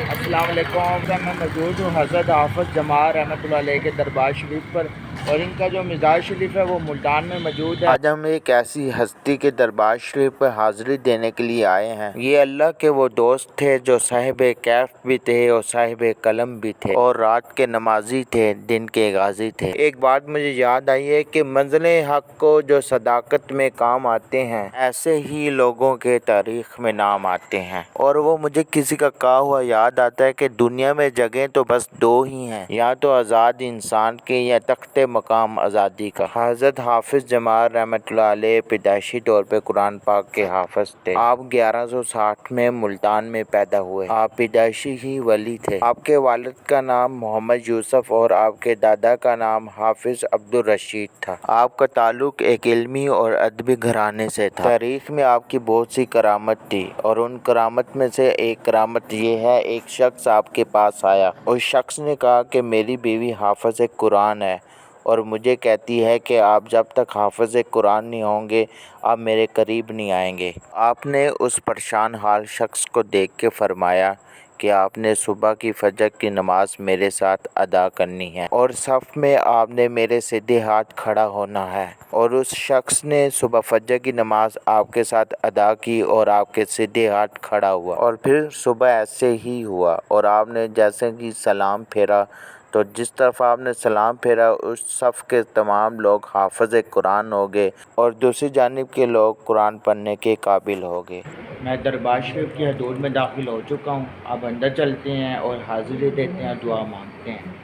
अस्सलाम वालेकुम। मैं मौजूद हूँ हज़रत हाफ़िज़ जमाल रहमतुल्लाह अलैह के दरबार शरीफ पर, और इनका जो मिज़ार शरीफ है वो मुल्तान में मौजूद है। आज हम एक ऐसी हस्ती के दरबार शरीफ पर हाज़िरी देने के लिए आए हैं। ये अल्लाह के वो दोस्त थे जो साहिब कैफ भी थे और साहिब कलम भी थे, और रात के नमाजी थे, दिन के गाजी थे। एक बात मुझे याद आई है कि मंज़िले हक़ को जो सदाकत में काम आते हैं, ऐसे ही लोगों के तारीख़ में नाम आते हैं। और वो मुझे किसी का कहा हुआ याद आता है कि दुनिया में जगह तो बस दो ही हैं, या तो आज़ाद इंसान के या तख्ते मकाम आज़ादी का। हज़रत हाफ़िज़ जमाल रहमतुल्लाह अलैह पैदाइशी तौर पे कुरान पाक के हाफ़िज़ थे। आप 1160 में मुल्तान में पैदा हुए। आप पैदाइशी ही वली थे। आपके वालिद का नाम मोहम्मद यूसुफ और आपके दादा का नाम हाफ़िज़ अब्दुल रशीद था। आपका ताल्लुक एक इल्मी और अदबी घराने से था। तारीख़ में आपकी बहुत सी करामत थी, और उन करामत में से एक करामत ये है, एक शख्स आपके पास आया। उस शख्स ने कहा कि मेरी बीवी हाफ़िज़ कुरान है, और मुझे कहती है कि आप जब तक हाफ़िज़ कुरान नहीं होंगे आप मेरे करीब नहीं आएंगे। आपने उस परेशान हाल शख्स को देख के फरमाया कि आपने सुबह की फजर की नमाज मेरे साथ अदा करनी है, और सफ़ में आपने मेरे सीधे हाथ खड़ा होना है। और उस शख्स ने सुबह फजर की नमाज आपके साथ अदा की और आपके सीधे हाथ खड़ा हुआ, और फिर सुबह ऐसे ही हुआ। और आपने जैसे कि सलाम फेरा, तो जिस तरफ आपने सलाम फेरा उस सफ़ के तमाम लोग हाफ़िज़ कुरान हो गए, और दूसरी जानिब के लोग कुरान पढ़ने के काबिल हो गए। मैं दरबार शरीफ की हदूद में दाखिल हो चुका हूँ। अब अंदर चलते हैं और हाज़िरी देते हैं, दुआ मांगते हैं।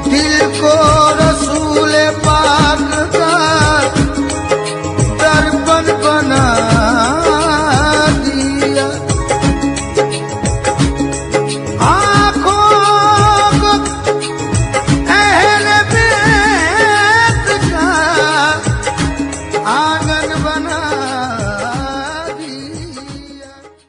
दिल को रसूल पाक का दर्पण बना दिया, आँखों को अहले बैत का आंगन बना दिया।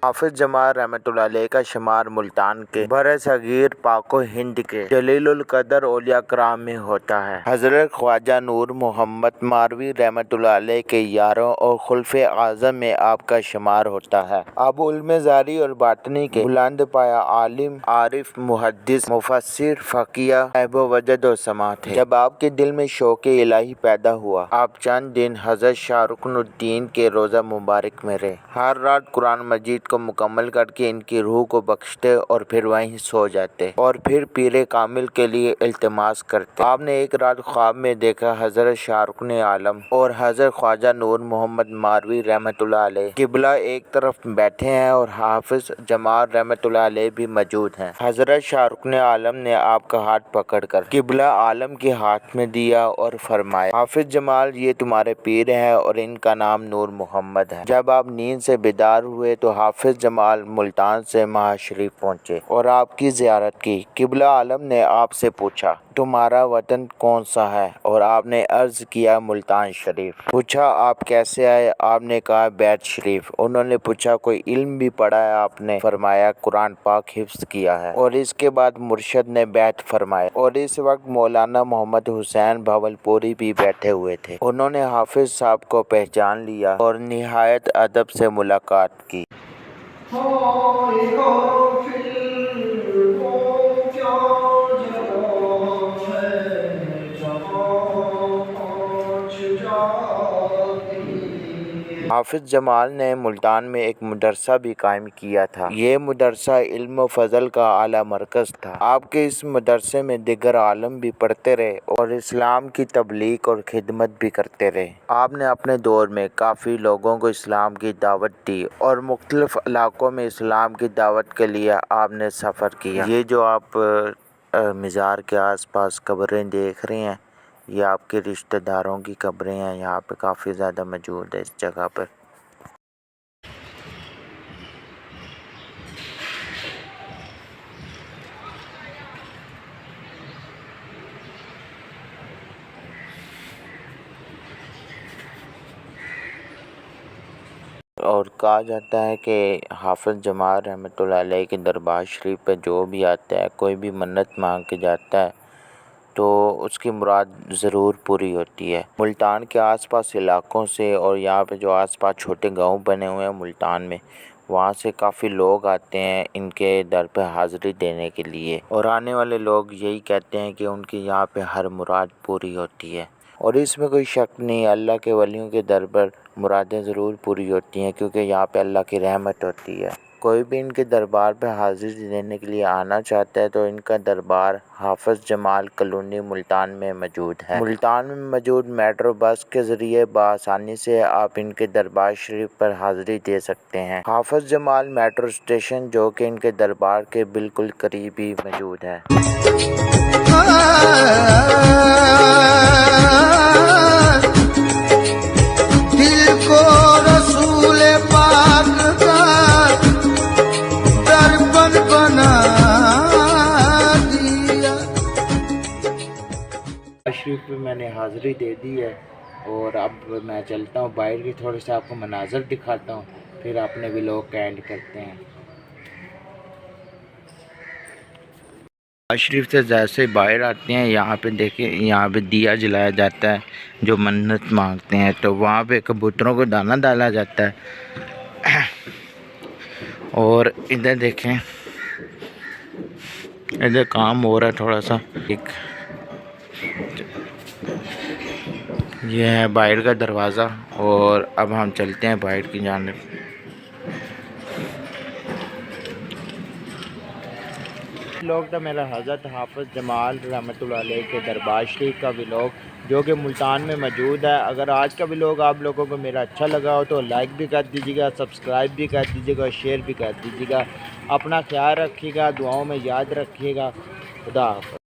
हाफ़िज़ जमाल रहमतुल्लाह अलैह का शुमार मुल्तान के बर-ए-सग़ीर पाको हिंद के जलीलुल कदर औलिया कराम में होता है। हज़रत ख्वाजा नूर मोहम्मद मारवी रहमतुल्लाह अलैह के यारों और खुलफ़े आज़म में आपका शुमार होता है। आप उल्मे ज़ारी और बातनी के बुलंद पाया आलिम, आरिफ, मुहद्दिस, मुफस्सिर, फ़क़ीह, साहिब वजद और समा थे। जब आपके दिल में शौक़ इलाही पैदा हुआ, आप चंद दिन हज़रत शाहरुखनुद्दीन के रोज़ा मुबारक में रहे। हर रात कुरान मजीद को मुकम्मल करके इनकी रूह को बख्शते और फिर वहीं सो जाते, और फिर पीरे कामिल के लिए इल्तिमास करते। आपने एक रात ख्वाब में देखा हज़रत शाहरुख आलम और हज़रत ख्वाजा नूर मोहम्मद मारवी रहमतुल्लाह अलैह किबला एक तरफ बैठे हैं, और हाफ़िज़ जमाल रहमतुल्लाह अलैह भी मौजूद हैं। हज़रत शाहरुख आलम ने आपका हाथ पकड़कर किबला आलम के हाथ में दिया और फरमाया, हाफ़िज़ जमाल ये तुम्हारे पीर हैं और इनका नाम नूर मोहम्मद है। जब आप नींद से बेदार हुए तो हाफ़िज़ जमाल मुल्तान से महा शरीफ पहुँचे और आपकी ज़ियारत की। किबला आलम ने आपसे पूछा, तुम्हारा वतन कौन सा है? और आपने अर्ज़ किया मुल्तान शरीफ। पूछा आप कैसे आए? आपने कहा बैत शरीफ। उन्होंने पूछा कोई इल्म भी पढ़ा है? आपने फरमाया कुरान पाक हिफ्ज़ किया है। और इसके बाद मुर्शद ने बैत फरमाया, और इस वक्त मौलाना मोहम्मद हुसैन भावलपुरी भी बैठे हुए थे। उन्होंने हाफ़िज़ साहब को पहचान लिया और निहायत अदब से मुलाकात की। हाफ़िज़ जमाल ने मुल्तान में एक मदरसा भी कायम किया था। ये मदरसा इल्म व फ़ज़ल का आला मरकज़ था। आपके इस मदरसे में दिगर आलम भी पढ़ते रहे और इस्लाम की तबलीग और खिदमत भी करते रहे। आपने अपने दौर में काफ़ी लोगों को इस्लाम की दावत दी, और मुख्तलिफ़ इलाक़ों में इस्लाम की दावत के लिए आपने सफ़र किया। ये जो आप मज़ार के आस-पास कब्रें देख रहे हैं, ये आपके रिश्तेदारों की कब्रें हैं। यहाँ पे काफ़ी ज़्यादा मौजूद है इस जगह पर। और कहा जाता है कि हाफ़िज़ जमाल रहमतुल्लाह अलैह के दरबार शरीफ पे जो भी आता है, कोई भी मन्नत मांग के जाता है, तो उसकी मुराद ज़रूर पूरी होती है। मुल्तान के आसपास इलाकों से और यहाँ पे जो आसपास छोटे गांव बने हुए हैं मुल्तान में, वहाँ से काफ़ी लोग आते हैं इनके दर पे हाज़िरी देने के लिए, और आने वाले लोग यही कहते हैं कि उनकी यहाँ पे हर मुराद पूरी होती है। और इसमें कोई शक नहीं, अल्लाह के वलियों के दर पर मुरादें ज़रूर पूरी होती हैं, क्योंकि यहाँ पे अल्लाह की रहमत होती है। कोई भी इनके दरबार पे हाज़िरी देने के लिए आना चाहता है तो इनका दरबार हाफिज़ जमाल कॉलोनी मुल्तान में मौजूद है। मुल्तान में मौजूद मेट्रो बस के ज़रिए बआसानी से आप इनके दरबार शरीफ पर हाज़िरी दे सकते हैं। हाफिज़ जमाल मेट्रो स्टेशन जो कि इनके दरबार के बिल्कुल करीब ही मौजूद है। दिल को रसूल पाक का दर्पण बना दिया। शरीफ पे मैंने हाज़िरी दे दी है और अब मैं चलता हूँ बाहर की, थोड़े से आपको मनाज़र दिखाता हूँ, फिर अपने व्लॉग का एंड करते हैं। शरीफ से जैसे बाहर आते हैं, यहाँ पे देखिए, यहाँ पे दिया जलाया जाता है जो मन्नत मांगते हैं, तो वहाँ पे कबूतरों को दाना डाला जाता है। और इधर देखें, इधर काम हो रहा है थोड़ा सा। एक ये है बाहर का दरवाज़ा और अब हम चलते हैं बाहर की जानिब। व्लॉग था मेरा हज़रत हाफिज़ जमाल रहमतुल्लाह अलैह के दरबार शरीफ का व्लॉग, जो कि मुल्तान में मौजूद है। अगर आज का व्लॉग आप लोगों को मेरा अच्छा लगा हो तो लाइक भी कर दीजिएगा, सब्सक्राइब भी कर दीजिएगा और शेयर भी कर दीजिएगा। अपना ख्याल रखिएगा, दुआओं में याद रखिएगा। खुदा हाफ़िज़।